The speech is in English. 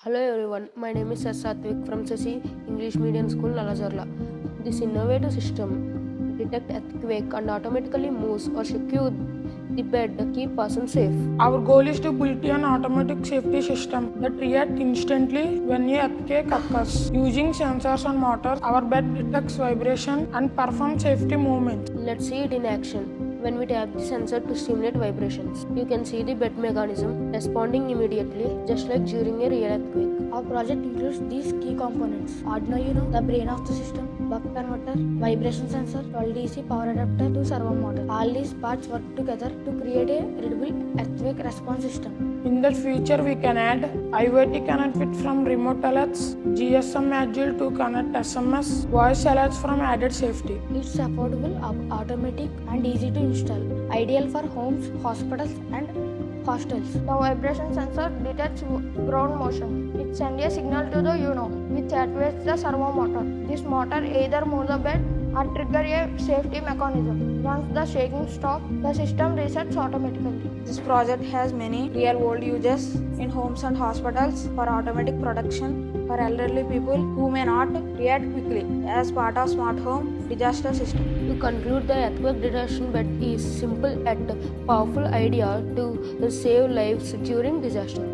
Hello everyone, my name is Satvik from Sasi English Medium School, Nalazarla. This innovative system detects earthquake and automatically moves or secure the bed to keep person safe. Our goal is to build an automatic safety system that reacts instantly when an earthquake occurs. Using sensors and motors, our bed detects vibration and performs safety movements. Let's see it in action. When we tap the sensor to simulate vibrations, you can see the bed mechanism responding immediately, just like during a real earthquake. Our project includes these key components: Arduino UNO, the brain of the system, buck converter, vibration sensor, 12 DC power adapter to servo motor. All these parts work together to create a credible earthquake response system. In the future, we can add IoT connect with from remote alerts, GSM module to connect SMS, voice alerts from added safety. It's affordable, automatic, and easy to install. Ideal for homes, hospitals, and hostels. The vibration sensor detects ground motion. It sends a signal to the UNO, which activates the servo motor. This motor either moves the bed or trigger a safety mechanism. Once the shaking stops, the system resets automatically. This project has many real-world uses in homes and hospitals for automatic protection for elderly people who may not react quickly as part of smart home disaster system. To conclude, the earthquake detection bed is simple yet powerful idea to save lives during disaster.